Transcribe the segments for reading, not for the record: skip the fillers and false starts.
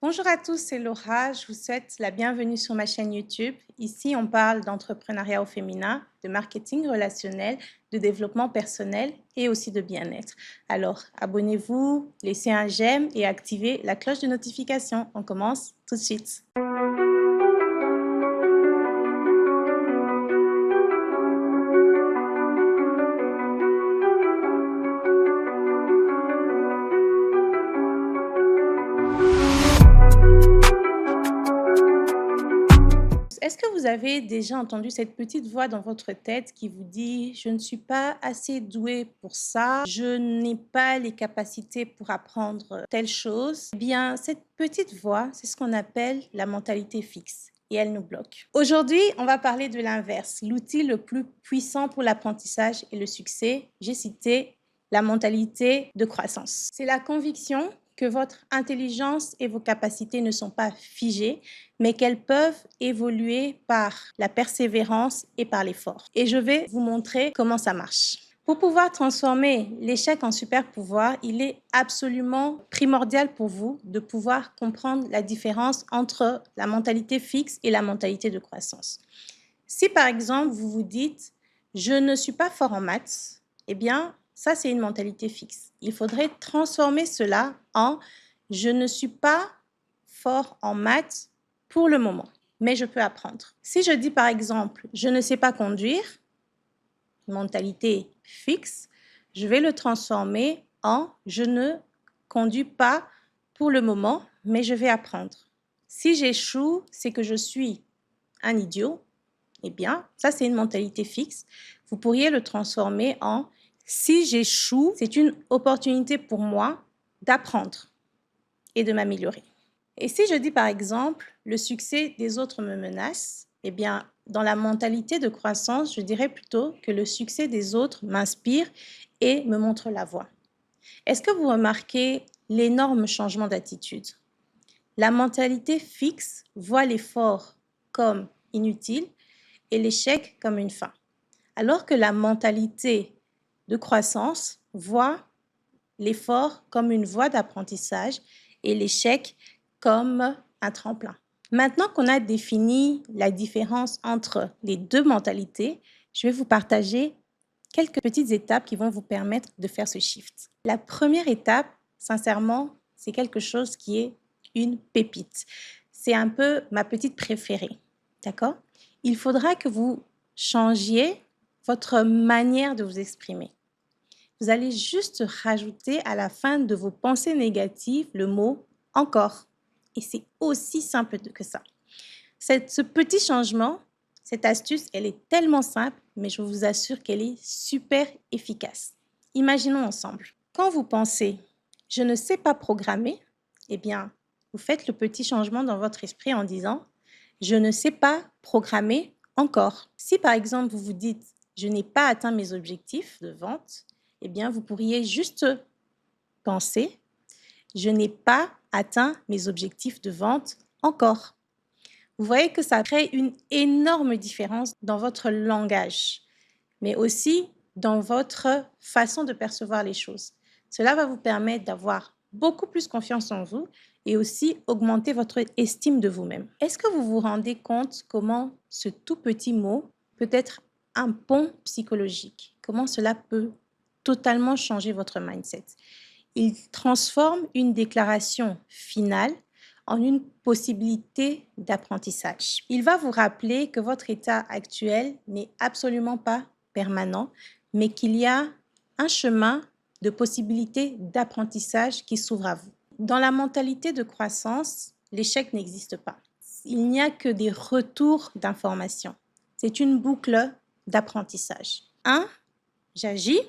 Bonjour à tous, c'est Laura. Je vous souhaite la bienvenue sur ma chaîne YouTube. Ici, on parle d'entrepreneuriat au féminin, de marketing relationnel, de développement personnel et aussi de bien-être. Alors, abonnez-vous, laissez un j'aime et activez la cloche de notification. On commence tout de suite. Est-ce que vous avez déjà entendu cette petite voix dans votre tête qui vous dit: «Je ne suis pas assez douée pour ça, je n'ai pas les capacités pour apprendre telle chose». Eh bien, cette petite voix, c'est ce qu'on appelle la mentalité fixe et elle nous bloque. Aujourd'hui, on va parler de l'inverse, l'outil le plus puissant pour l'apprentissage et le succès. J'ai cité la mentalité de croissance. C'est la conviction que votre intelligence et vos capacités ne sont pas figées, mais qu'elles peuvent évoluer par la persévérance et par l'effort. Et je vais vous montrer comment ça marche. Pour pouvoir transformer l'échec en super pouvoir, il est absolument primordial pour vous de pouvoir comprendre la différence entre la mentalité fixe et la mentalité de croissance. Si par exemple, vous vous dites « je ne suis pas fort en maths », eh bien, ça, c'est une mentalité fixe. Il faudrait transformer cela en « je ne suis pas fort en maths pour le moment, mais je peux apprendre ». Si je dis par exemple « je ne sais pas conduire », mentalité fixe, je vais le transformer en « je ne conduis pas pour le moment, mais je vais apprendre ». Si j'échoue, c'est que je suis un idiot. Eh bien, ça, c'est une mentalité fixe. Vous pourriez le transformer en « si j'échoue, c'est une opportunité pour moi d'apprendre et de m'améliorer ». Et si je dis par exemple « le succès des autres me menace », eh bien, dans la mentalité de croissance, je dirais plutôt que le succès des autres m'inspire et me montre la voie. Est-ce que vous remarquez l'énorme changement d'attitude? La mentalité fixe voit l'effort comme inutile et l'échec comme une fin, alors que la mentalité de croissance voit l'effort comme une voie d'apprentissage et l'échec comme un tremplin. Maintenant qu'on a défini la différence entre les deux mentalités, je vais vous partager quelques petites étapes qui vont vous permettre de faire ce shift. La première étape, sincèrement, c'est quelque chose qui est une pépite. C'est un peu ma petite préférée, d'accord? Il faudra que vous changiez votre manière de vous exprimer. Vous allez juste rajouter à la fin de vos pensées négatives le mot « encore ». Et c'est aussi simple que ça. Ce petit changement, cette astuce, elle est tellement simple, mais je vous assure qu'elle est super efficace. Imaginons ensemble. Quand vous pensez « je ne sais pas programmer », eh bien, vous faites le petit changement dans votre esprit en disant « je ne sais pas programmer encore ». Si par exemple, vous vous dites « je n'ai pas atteint mes objectifs de vente », eh bien, vous pourriez juste penser « je n'ai pas atteint mes objectifs de vente encore ». Vous voyez que ça crée une énorme différence dans votre langage, mais aussi dans votre façon de percevoir les choses. Cela va vous permettre d'avoir beaucoup plus confiance en vous et aussi augmenter votre estime de vous-même. Est-ce que vous vous rendez compte comment ce tout petit mot peut être un pont psychologique? Comment cela peut totalement changer votre mindset? Il transforme une déclaration finale en une possibilité d'apprentissage. Il va vous rappeler que votre état actuel n'est absolument pas permanent, mais qu'il y a un chemin de possibilités d'apprentissage qui s'ouvre à vous. Dans la mentalité de croissance, l'échec n'existe pas. Il n'y a que des retours d'informations. C'est une boucle d'apprentissage. 1. J'agis.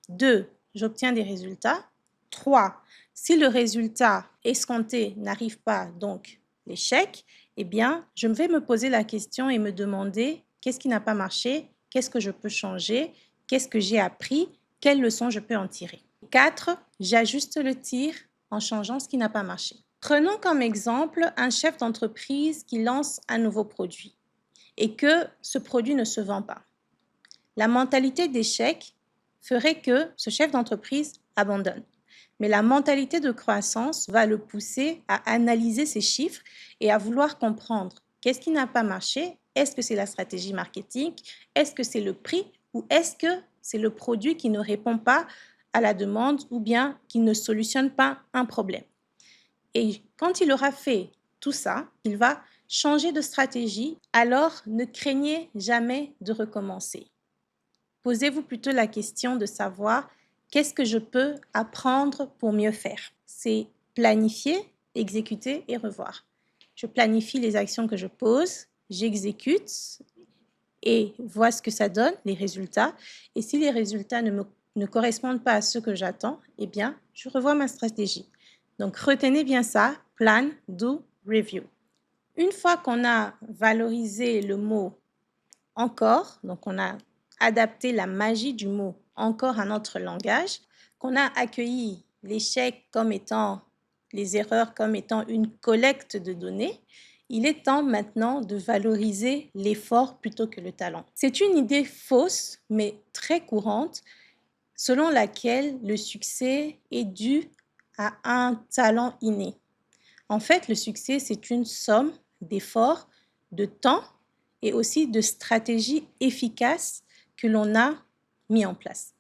2. J'obtiens des résultats. 3. Si le résultat escompté n'arrive pas, donc l'échec, eh bien, je vais me poser la question et me demander qu'est-ce qui n'a pas marché, qu'est-ce que je peux changer, qu'est-ce que j'ai appris, quelles leçons je peux en tirer. 4. J'ajuste le tir en changeant ce qui n'a pas marché. Prenons comme exemple un chef d'entreprise qui lance un nouveau produit et que ce produit ne se vend pas. La mentalité d'échec ferait que ce chef d'entreprise abandonne. Mais la mentalité de croissance va le pousser à analyser ces chiffres et à vouloir comprendre qu'est-ce qui n'a pas marché. Est-ce que c'est la stratégie marketing? Est-ce que c'est le prix? Ou est-ce que c'est le produit qui ne répond pas à la demande ou bien qui ne solutionne pas un problème? Et quand il aura fait tout ça, il va changer de stratégie. Alors, ne craignez jamais de recommencer. Posez-vous plutôt la question de savoir qu'est-ce que je peux apprendre pour mieux faire. C'est planifier, exécuter et revoir. Je planifie les actions que je pose, j'exécute et vois ce que ça donne, les résultats. Et si les résultats ne correspondent pas à ce que j'attends, eh bien, je revois ma stratégie. Donc, retenez bien ça, plan, do, review. Une fois qu'on a valorisé le mot encore, donc on a adapté la magie du mot encore à notre langage, qu'on a accueilli l'échec comme étant, les erreurs comme étant une collecte de données, il est temps maintenant de valoriser l'effort plutôt que le talent. C'est une idée fausse, mais très courante, selon laquelle le succès est dû à un talent inné. En fait, le succès, c'est une somme d'efforts, de temps et aussi de stratégies efficaces que l'on a mis en place.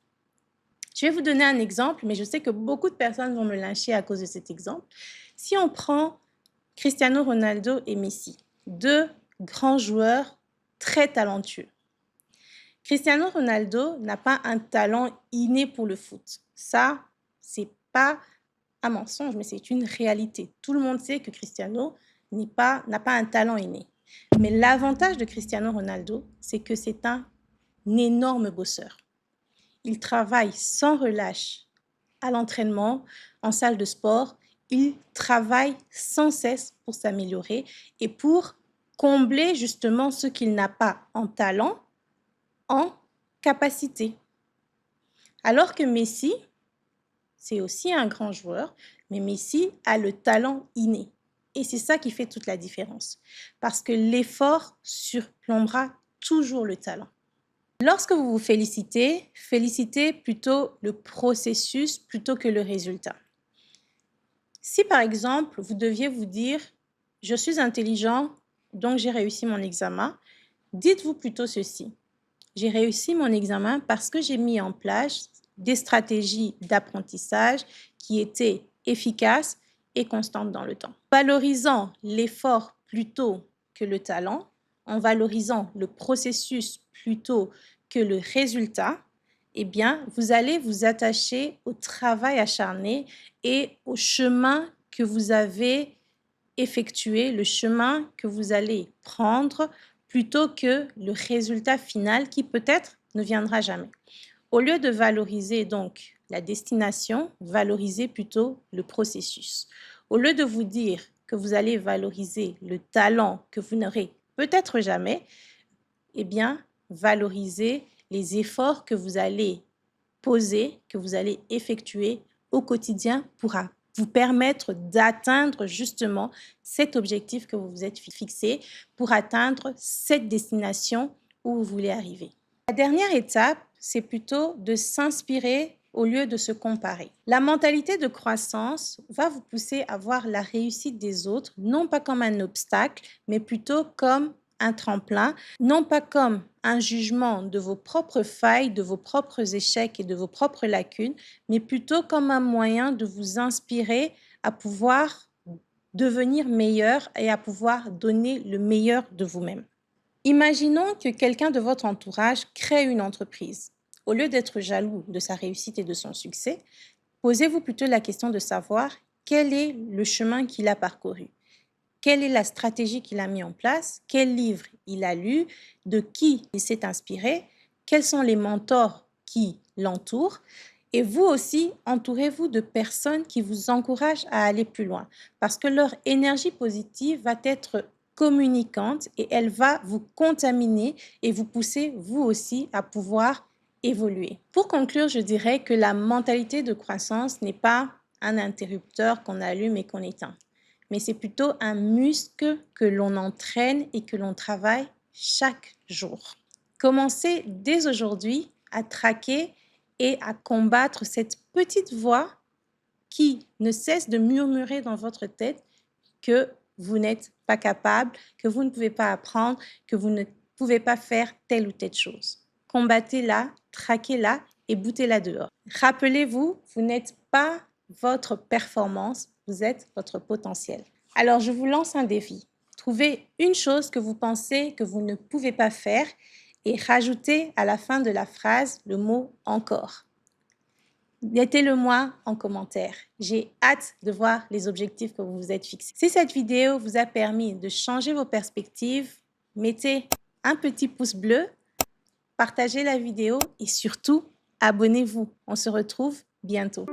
Je vais vous donner un exemple, mais je sais que beaucoup de personnes vont me lyncher à cause de cet exemple. Si on prend Cristiano Ronaldo et Messi, deux grands joueurs très talentueux. Cristiano Ronaldo n'a pas un talent inné pour le foot. Ça, c'est pas un mensonge, mais c'est une réalité. Tout le monde sait que Cristiano n'a pas un talent inné. Mais l'avantage de Cristiano Ronaldo, c'est que c'est un énorme bosseur. Il travaille sans relâche à l'entraînement, en salle de sport. Il travaille sans cesse pour s'améliorer et pour combler justement ce qu'il n'a pas en talent, en capacité. Alors que Messi, c'est aussi un grand joueur, mais Messi a le talent inné. Et c'est ça qui fait toute la différence. Parce que l'effort surplombera toujours le talent. Lorsque vous vous félicitez, félicitez plutôt le processus plutôt que le résultat. Si par exemple, vous deviez vous dire « je suis intelligent, donc j'ai réussi mon examen », dites-vous plutôt ceci. J'ai réussi mon examen parce que j'ai mis en place des stratégies d'apprentissage qui étaient efficaces et constantes dans le temps. Valorisant l'effort plutôt que le talent, en valorisant le processus plutôt que le résultat, eh bien, vous allez vous attacher au travail acharné et au chemin que vous avez effectué, le chemin que vous allez prendre plutôt que le résultat final qui peut-être ne viendra jamais. Au lieu de valoriser donc la destination, valorisez plutôt le processus. Au lieu de vous dire que vous allez valoriser le talent que vous n'aurez peut-être jamais, eh bien, valorisez les efforts que vous allez poser, que vous allez effectuer au quotidien pour vous permettre d'atteindre justement cet objectif que vous vous êtes fixé, pour atteindre cette destination où vous voulez arriver. La dernière étape, c'est plutôt de s'inspirer au lieu de se comparer. La mentalité de croissance va vous pousser à voir la réussite des autres, non pas comme un obstacle, mais plutôt comme un tremplin, non pas comme un jugement de vos propres failles, de vos propres échecs et de vos propres lacunes, mais plutôt comme un moyen de vous inspirer à pouvoir devenir meilleur et à pouvoir donner le meilleur de vous-même. Imaginons que quelqu'un de votre entourage crée une entreprise. Au lieu d'être jaloux de sa réussite et de son succès, posez-vous plutôt la question de savoir quel est le chemin qu'il a parcouru. Quelle est la stratégie qu'il a mis en place? Quel livre il a lu? De qui il s'est inspiré? Quels sont les mentors qui l'entourent? Et vous aussi, entourez-vous de personnes qui vous encouragent à aller plus loin parce que leur énergie positive va être communicante et elle va vous contaminer et vous pousser vous aussi à pouvoir évoluer. Pour conclure, je dirais que la mentalité de croissance n'est pas un interrupteur qu'on allume et qu'on éteint, mais c'est plutôt un muscle que l'on entraîne et que l'on travaille chaque jour. Commencez dès aujourd'hui à traquer et à combattre cette petite voix qui ne cesse de murmurer dans votre tête que vous n'êtes pas capable, que vous ne pouvez pas apprendre, que vous ne pouvez pas faire telle ou telle chose. Combattez-la, traquez-la et boutez-la dehors. Rappelez-vous, vous n'êtes pas votre performance, vous êtes votre potentiel. Alors, je vous lance un défi. Trouvez une chose que vous pensez que vous ne pouvez pas faire et rajoutez à la fin de la phrase le mot « encore ». Mettez-le-moi en commentaire. J'ai hâte de voir les objectifs que vous vous êtes fixés. Si cette vidéo vous a permis de changer vos perspectives, mettez un petit pouce bleu, partagez la vidéo et surtout, abonnez-vous. On se retrouve bientôt.